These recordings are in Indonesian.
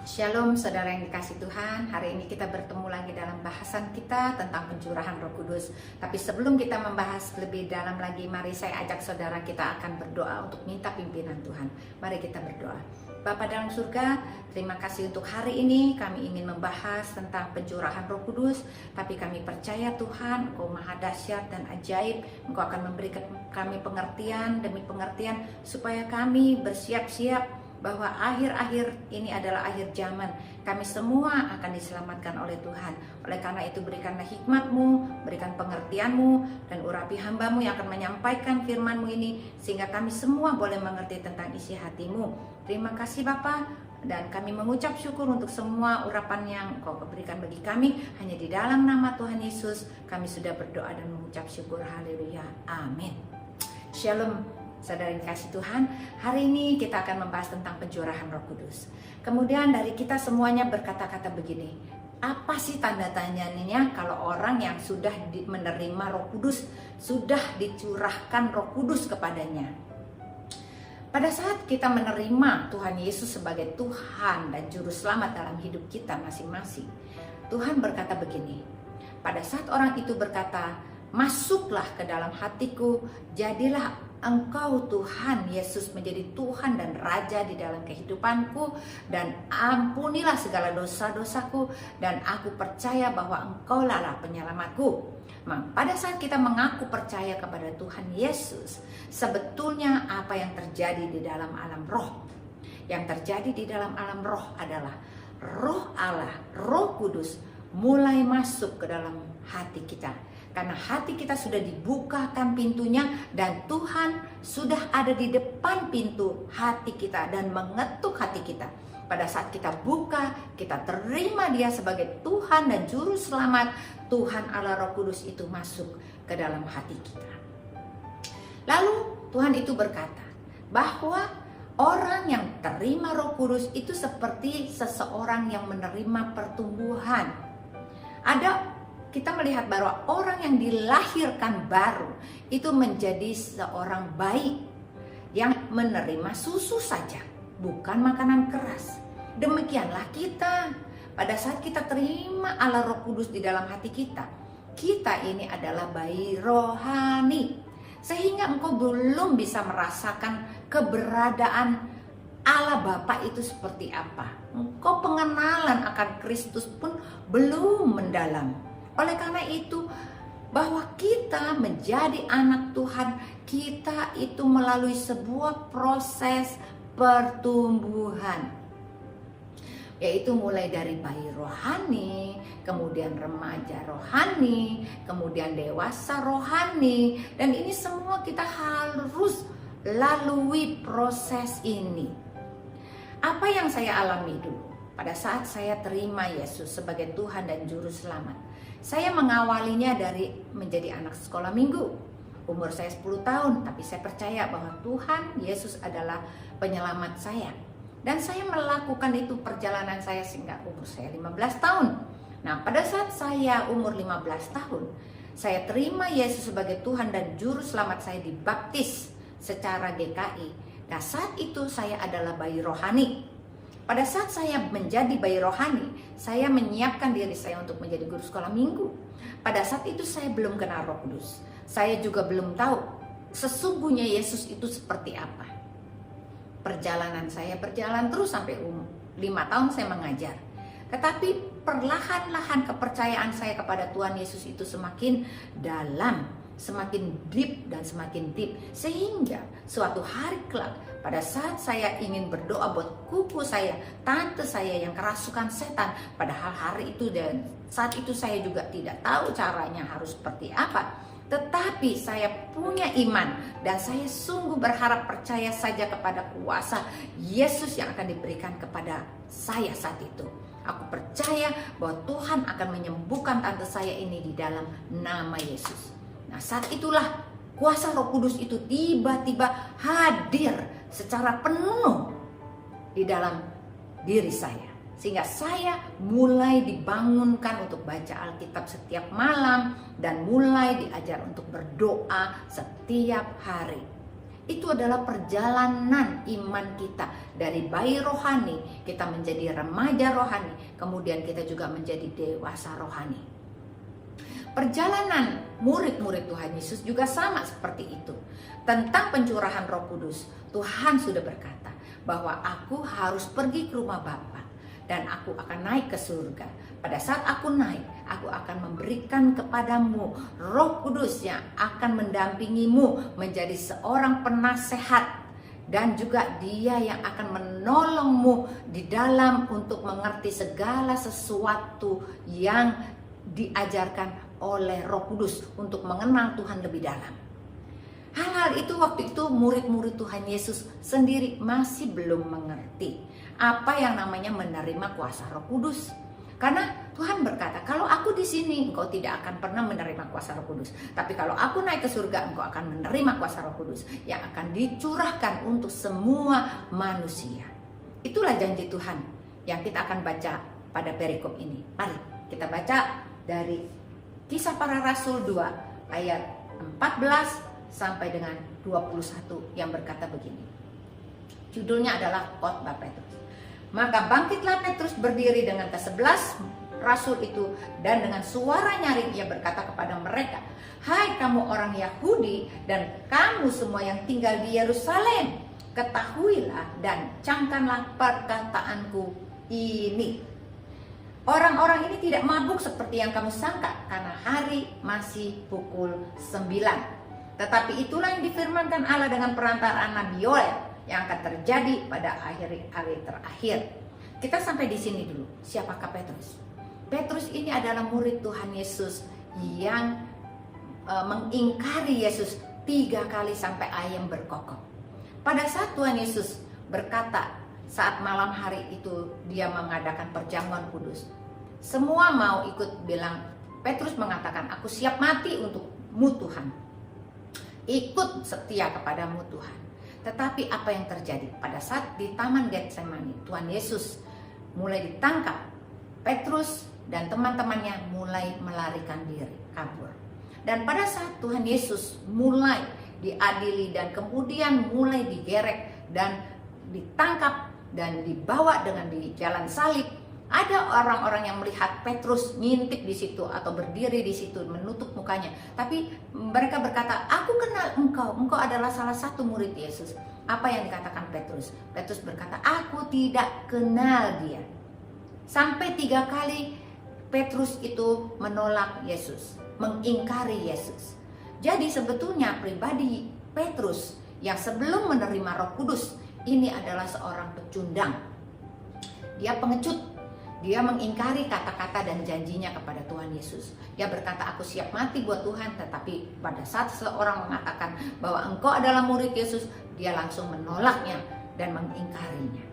Shalom saudara yang dikasih Tuhan. Hari ini kita bertemu lagi dalam bahasan kita tentang pencurahan Roh Kudus. Tapi sebelum kita membahas lebih dalam lagi, mari saya ajak saudara kita akan berdoa untuk minta pimpinan Tuhan. Mari kita berdoa. Bapa dalam surga, terima kasih untuk hari ini. Kami ingin membahas tentang pencurahan Roh Kudus, tapi kami percaya Tuhan, Engkau maha dahsyat dan ajaib. Engkau akan memberikan kami pengertian demi pengertian supaya kami bersiap-siap bahwa akhir-akhir ini adalah akhir zaman. Kami semua akan diselamatkan oleh Tuhan. Oleh karena itu berikanlah hikmat-Mu, berikan pengertian-Mu, dan urapi hamba-Mu yang akan menyampaikan firman-Mu ini, sehingga kami semua boleh mengerti tentang isi hati-Mu. Terima kasih Bapa, dan kami mengucap syukur untuk semua urapan yang Kau berikan bagi kami. Hanya di dalam nama Tuhan Yesus kami sudah berdoa dan mengucap syukur. Haleluya, amin. Shalom saudara yang kasih Tuhan. Hari ini kita akan membahas tentang pencurahan Roh Kudus. Kemudian dari kita semuanya berkata-kata begini, apa sih tanda tanyanya kalau orang yang sudah menerima Roh Kudus, sudah dicurahkan Roh Kudus kepadanya? Pada saat kita menerima Tuhan Yesus sebagai Tuhan dan Juru Selamat dalam hidup kita masing-masing, Tuhan berkata begini, pada saat orang itu berkata, masuklah ke dalam hatiku, jadilah Engkau Tuhan Yesus menjadi Tuhan dan Raja di dalam kehidupanku, dan ampunilah segala dosa-dosaku, dan aku percaya bahwa Engkaulah penyelamatku. Pada saat kita mengaku percaya kepada Tuhan Yesus, sebetulnya apa yang terjadi di dalam alam roh? Yang terjadi di dalam alam roh adalah Roh Allah, Roh Kudus mulai masuk ke dalam hati kita. Karena hati kita sudah dibukakan pintunya, dan Tuhan sudah ada di depan pintu hati kita dan mengetuk hati kita. Pada saat kita buka, kita terima Dia sebagai Tuhan dan Juru Selamat, Tuhan Allah Roh Kudus itu masuk ke dalam hati kita. Lalu Tuhan itu berkata bahwa orang yang terima Roh Kudus itu seperti seseorang yang menerima pertumbuhan. Kita melihat bahwa orang yang dilahirkan baru itu menjadi seorang bayi yang menerima susu saja, bukan makanan keras. Demikianlah kita. Pada saat kita terima Allah Roh Kudus di dalam hati kita, kita ini adalah bayi rohani. Sehingga engkau belum bisa merasakan keberadaan Allah Bapa itu seperti apa. Engkau pengenalan akan Kristus pun belum mendalam. Oleh karena itu, bahwa kita menjadi anak Tuhan, kita itu melalui sebuah proses pertumbuhan. Yaitu mulai dari bayi rohani, kemudian remaja rohani, kemudian dewasa rohani. Dan ini semua kita harus lalui proses ini. Apa yang saya alami dulu pada saat saya terima Yesus sebagai Tuhan dan Juru Selamat? Saya mengawalinya dari menjadi anak sekolah minggu. Umur saya 10 tahun, tapi saya percaya bahwa Tuhan Yesus adalah penyelamat saya. Dan saya melakukan itu perjalanan saya sehingga umur saya 15 tahun. Nah, pada saat saya umur 15 tahun, saya terima Yesus sebagai Tuhan dan Juru Selamat, saya dibaptis secara GKI. Nah, saat itu saya adalah bayi rohani. Pada saat saya menjadi bayi rohani, saya menyiapkan diri saya untuk menjadi guru sekolah minggu. Pada saat itu saya belum kenal Roh Kudus. Saya juga belum tahu sesungguhnya Yesus itu seperti apa. Perjalanan saya berjalan terus sampai 5 tahun saya mengajar. Tetapi perlahan-lahan kepercayaan saya kepada Tuhan Yesus itu semakin dalam, semakin deep dan semakin deep. Sehingga suatu hari kelak, pada saat saya ingin berdoa buat kuku saya, tante saya yang kerasukan setan, padahal hari itu dan saat itu saya juga tidak tahu caranya harus seperti apa. Tetapi saya punya iman dan saya sungguh berharap percaya saja kepada kuasa Yesus yang akan diberikan kepada saya saat itu. Aku percaya bahwa Tuhan akan menyembuhkan tante saya ini di dalam nama Yesus. Nah, saat itulah kuasa Roh Kudus itu tiba-tiba hadir secara penuh di dalam diri saya. Sehingga saya mulai dibangunkan untuk baca Alkitab setiap malam dan mulai diajar untuk berdoa setiap hari. Itu adalah perjalanan iman kita. Dari bayi rohani, kita menjadi remaja rohani, kemudian kita juga menjadi dewasa rohani. Perjalanan murid-murid Tuhan Yesus juga sama seperti itu. Tentang pencurahan Roh Kudus, Tuhan sudah berkata bahwa aku harus pergi ke rumah Bapa dan aku akan naik ke surga. Pada saat aku naik, aku akan memberikan kepadamu Roh Kudus yang akan mendampingimu menjadi seorang penasehat, dan juga Dia yang akan menolongmu di dalam untuk mengerti segala sesuatu yang diajarkan oleh Roh Kudus untuk mengenal Tuhan lebih dalam. Hal-hal itu waktu itu murid-murid Tuhan Yesus sendiri masih belum mengerti apa yang namanya menerima kuasa Roh Kudus. Karena Tuhan berkata, kalau aku di sini engkau tidak akan pernah menerima kuasa Roh Kudus. Tapi kalau aku naik ke surga, engkau akan menerima kuasa Roh Kudus yang akan dicurahkan untuk semua manusia. Itulah janji Tuhan yang kita akan baca pada perikop ini. Mari kita baca dari Kisah Para Rasul 2 ayat 14 sampai dengan 21 yang berkata begini. Judulnya adalah Khotbah Petrus. Maka bangkitlah Petrus berdiri dengan ke-11 rasul itu, dan dengan suara nyaring ia berkata kepada mereka, "Hai kamu orang Yahudi dan kamu semua yang tinggal di Yerusalem, ketahuilah dan camkanlah perkataanku ini. Orang-orang ini tidak mabuk seperti yang kamu sangka, karena hari masih pukul 9. Tetapi itulah yang difirmankan Allah dengan perantaraan Nabi Yoel yang akan terjadi pada hari terakhir." Kita sampai di sini dulu. Siapakah Petrus? Petrus ini adalah murid Tuhan Yesus yang mengingkari Yesus 3 kali sampai ayam berkokok. Pada saat Tuhan Yesus berkata, saat malam hari itu dia mengadakan perjamuan kudus, semua mau ikut bilang. Petrus mengatakan, "Aku siap mati untukmu Tuhan, ikut setia kepadamu Tuhan." Tetapi apa yang terjadi? Pada saat di Taman Getsemani, Tuhan Yesus mulai ditangkap. Petrus dan teman-temannya mulai melarikan diri, kabur. Dan pada saat Tuhan Yesus mulai diadili dan kemudian mulai digerek dan ditangkap dan dibawa dengan di jalan salib, ada orang-orang yang melihat Petrus ngintip di situ atau berdiri di situ menutup mukanya. Tapi mereka berkata, "Aku kenal engkau adalah salah satu murid Yesus." Apa yang dikatakan Petrus? Petrus berkata, "Aku tidak kenal dia." Sampai 3 kali Petrus itu menolak Yesus, mengingkari Yesus. Jadi sebetulnya pribadi Petrus yang sebelum menerima Roh Kudus ini adalah seorang pecundang. Dia pengecut. Dia mengingkari kata-kata dan janjinya kepada Tuhan Yesus. Dia berkata, "Aku siap mati buat Tuhan." Tetapi pada saat seseorang mengatakan bahwa engkau adalah murid Yesus, dia langsung menolaknya dan mengingkarinya.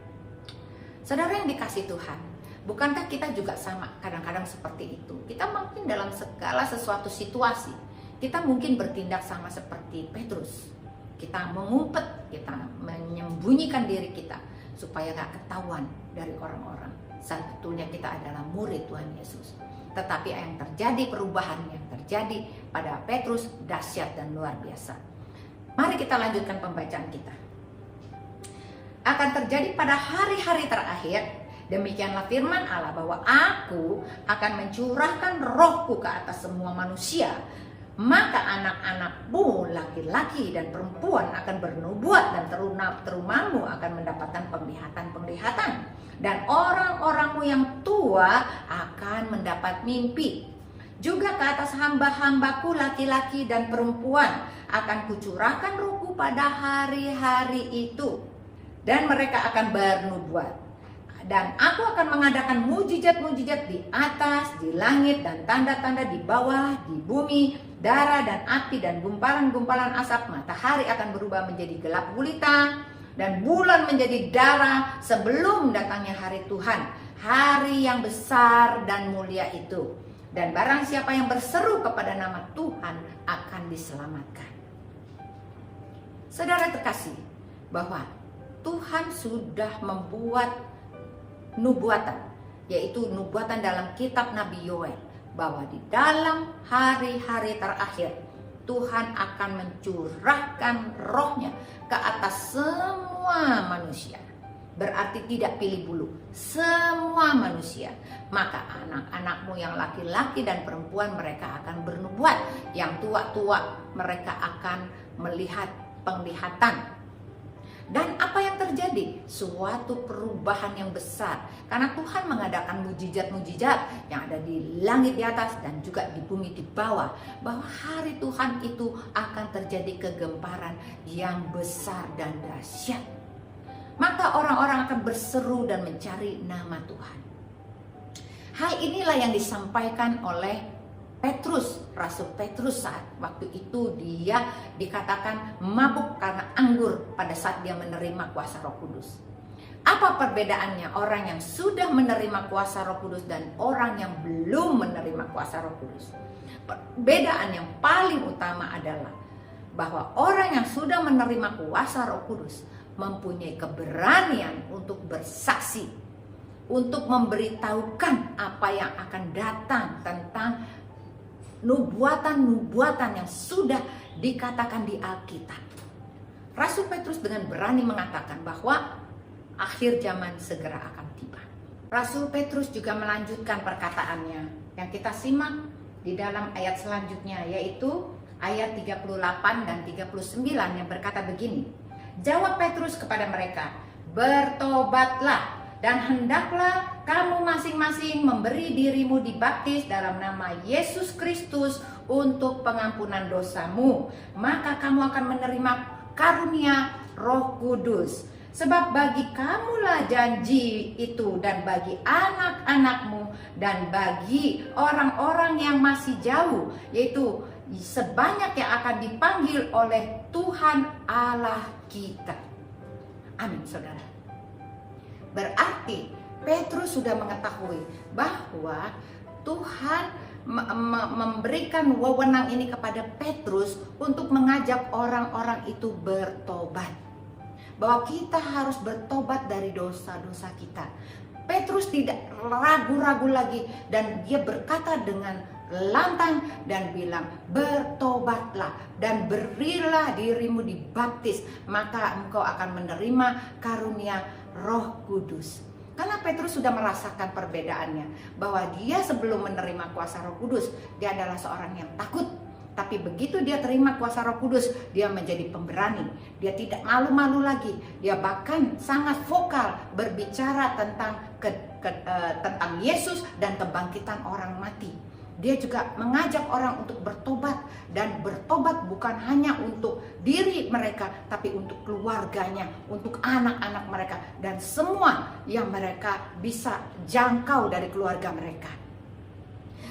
Saudara yang dikasih Tuhan, bukankah kita juga sama kadang-kadang seperti itu? Kita mungkin dalam segala sesuatu situasi, kita mungkin bertindak sama seperti Petrus. Kita mengumpet, kita menyembunyikan diri kita supaya gak ketahuan dari orang-orang. Sebetulnya kita adalah murid Tuhan Yesus. Tetapi yang terjadi, perubahan yang terjadi pada Petrus dahsyat dan luar biasa. Mari kita lanjutkan pembacaan kita. Akan terjadi pada hari-hari terakhir, demikianlah firman Allah, bahwa Aku akan mencurahkan Rohku ke atas semua manusia. Maka anak-anakmu laki-laki dan perempuan akan bernubuat, dan terumamu akan mendapatkan penglihatan-penglihatan, dan orang-orangmu yang tua akan mendapat mimpi. Juga ke atas hamba-hambaku laki-laki dan perempuan akan kucurahkan Rohku pada hari-hari itu, dan mereka akan bernubuat. Dan Aku akan mengadakan mujizat-mujizat di atas, di langit, dan tanda-tanda di bawah, di bumi, darah dan api dan gumpalan-gumpalan asap. Matahari akan berubah menjadi gelap gulita, dan bulan menjadi darah sebelum datangnya hari Tuhan, hari yang besar dan mulia itu. Dan barang siapa yang berseru kepada nama Tuhan akan diselamatkan. Saudara terkasih, bahwa Tuhan sudah membuat nubuatan, yaitu nubuatan dalam kitab Nabi Yoel, bahwa di dalam hari-hari terakhir Tuhan akan mencurahkan rohnya ke atas semua manusia. Berarti tidak pilih bulu, semua manusia. Maka anak-anakmu yang laki-laki dan perempuan mereka akan bernubuat. Yang tua-tua mereka akan melihat penglihatan. Dan apa yang terjadi? Suatu perubahan yang besar. Karena Tuhan mengadakan mujizat-mujizat yang ada di langit di atas dan juga di bumi di bawah. Bahwa hari Tuhan itu akan terjadi kegemparan yang besar dan dahsyat. Maka orang-orang akan berseru dan mencari nama Tuhan. Hal inilah yang disampaikan oleh Petrus, Rasul Petrus saat waktu itu dia dikatakan mabuk karena anggur pada saat dia menerima kuasa Roh Kudus. Apa perbedaannya orang yang sudah menerima kuasa Roh Kudus dan orang yang belum menerima kuasa Roh Kudus? Perbedaan yang paling utama adalah bahwa orang yang sudah menerima kuasa Roh Kudus mempunyai keberanian untuk bersaksi, untuk memberitahukan apa yang akan datang tentang nubuatan-nubuatan yang sudah dikatakan di Alkitab. Rasul Petrus dengan berani mengatakan bahwa akhir zaman segera akan tiba. Rasul Petrus juga melanjutkan perkataannya yang kita simak di dalam ayat selanjutnya, yaitu ayat 38 dan 39 yang berkata begini. Jawab Petrus kepada mereka, bertobatlah dan hendaklah kamu masing-masing memberi dirimu dibaptis dalam nama Yesus Kristus untuk pengampunan dosamu. Maka kamu akan menerima karunia Roh Kudus. Sebab bagi kamulah janji itu dan bagi anak-anakmu dan bagi orang-orang yang masih jauh, yaitu sebanyak yang akan dipanggil oleh Tuhan Allah kita. Amin, saudara. Berarti Petrus sudah mengetahui bahwa Tuhan memberikan wewenang ini kepada Petrus untuk mengajak orang-orang itu bertobat. Bahwa kita harus bertobat dari dosa-dosa kita. Petrus tidak ragu-ragu lagi dan dia berkata dengan lantang dan bilang, bertobatlah dan berilah dirimu dibaptis, maka engkau akan menerima karunia Roh Kudus. Karena Petrus sudah merasakan perbedaannya, bahwa dia sebelum menerima kuasa Roh Kudus, dia adalah seorang yang takut. Tapi begitu dia terima kuasa Roh Kudus, dia menjadi pemberani. Dia tidak malu-malu lagi. Dia bahkan sangat vokal berbicara tentang tentang Yesus dan kebangkitan orang mati. Dia juga mengajak orang untuk bertobat, dan bertobat bukan hanya untuk diri mereka, tapi untuk keluarganya, untuk anak-anak mereka, dan semua yang mereka bisa jangkau dari keluarga mereka.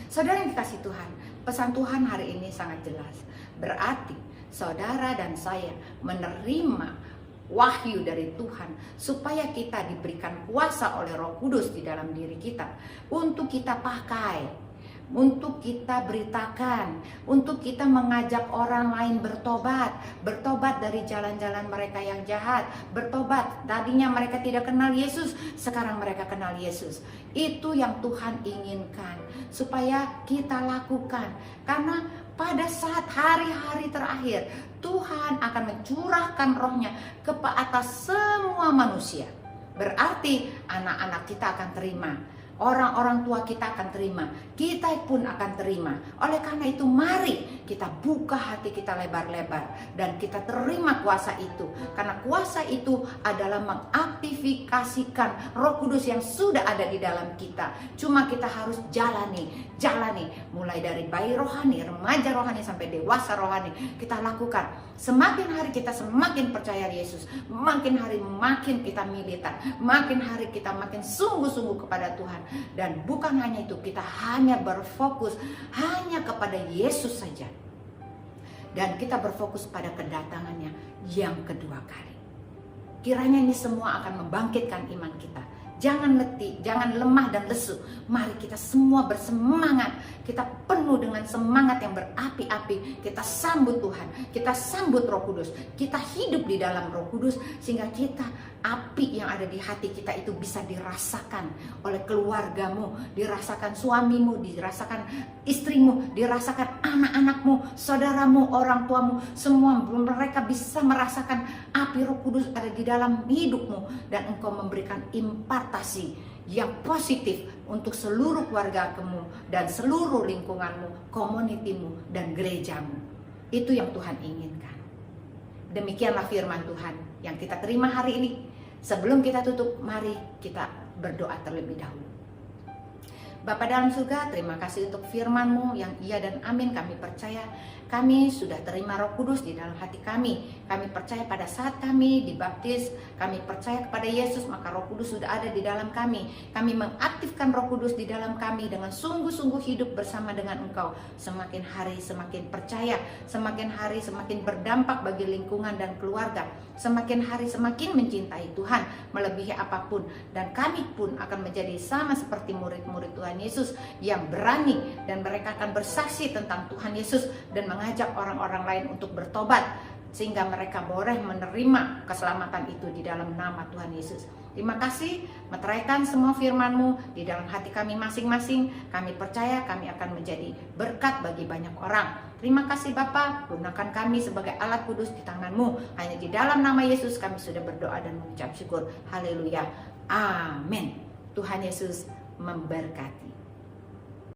Saudara yang dikasihi Tuhan, pesan Tuhan hari ini sangat jelas. Berarti saudara dan saya menerima wahyu dari Tuhan supaya kita diberikan kuasa oleh Roh Kudus di dalam diri kita untuk kita pakai, untuk kita beritakan, untuk kita mengajak orang lain bertobat dari jalan-jalan mereka yang jahat, bertobat. Tadinya mereka tidak kenal Yesus, sekarang mereka kenal Yesus. Itu yang Tuhan inginkan supaya kita lakukan, karena pada saat hari-hari terakhir Tuhan akan mencurahkan rohnya ke atas semua manusia. Berarti anak-anak kita akan terima, orang-orang tua kita akan terima, kita pun akan terima. Oleh karena itu mari kita buka hati kita lebar-lebar dan kita terima kuasa itu. Karena kuasa itu adalah mengaktifikasikan Roh Kudus yang sudah ada di dalam kita. Cuma kita harus jalani mulai dari bayi rohani, remaja rohani sampai dewasa rohani. Kita lakukan. Semakin hari kita semakin percaya Yesus, makin hari makin kita militan, makin hari kita makin sungguh-sungguh kepada Tuhan. Dan bukan hanya itu, kita hanya berfokus hanya kepada Yesus saja. Dan kita berfokus pada kedatangannya yang kedua kali. Kiranya ini semua akan membangkitkan iman kita. Jangan letih, jangan lemah dan lesu. Mari kita semua bersemangat. Kita penuh dengan semangat yang berapi-api. Kita sambut Tuhan, kita sambut Roh Kudus. Kita hidup di dalam Roh Kudus sehingga kita, api yang ada di hati kita itu bisa dirasakan oleh keluargamu, dirasakan suamimu, dirasakan istrimu, dirasakan anak-anakmu, saudaramu, orang tuamu, semua mereka bisa merasakan api Roh Kudus ada di dalam hidupmu, dan engkau memberikan impartasi yang positif untuk seluruh keluargamu dan seluruh lingkunganmu, komunitimu, dan gerejamu. Itu yang Tuhan inginkan. Demikianlah firman Tuhan yang kita terima hari ini. Sebelum kita tutup, mari kita berdoa terlebih dahulu. Bapa dalam surga, terima kasih untuk firman-Mu yang iya dan amin. Kami percaya kami sudah terima Roh Kudus di dalam hati kami. Kami percaya pada saat kami dibaptis, kami percaya kepada Yesus, maka Roh Kudus sudah ada di dalam kami. Kami mengaktifkan Roh Kudus di dalam kami dengan sungguh-sungguh hidup bersama dengan Engkau. Semakin hari semakin percaya, semakin hari semakin berdampak bagi lingkungan dan keluarga. Semakin hari semakin mencintai Tuhan melebihi apapun, dan kami pun akan menjadi sama seperti murid-murid Tuhan Yesus yang berani, dan mereka akan bersaksi tentang Tuhan Yesus dan mengajak orang-orang lain untuk bertobat sehingga mereka boleh menerima keselamatan itu di dalam nama Tuhan Yesus. Terima kasih, meteraikan semua firman-Mu di dalam hati kami masing-masing. Kami percaya kami akan menjadi berkat bagi banyak orang. Terima kasih Bapa, gunakan kami sebagai alat kudus di tangan-Mu. Hanya di dalam nama Yesus kami sudah berdoa dan mengucap syukur. Haleluya. Amin. Tuhan Yesus memberkati.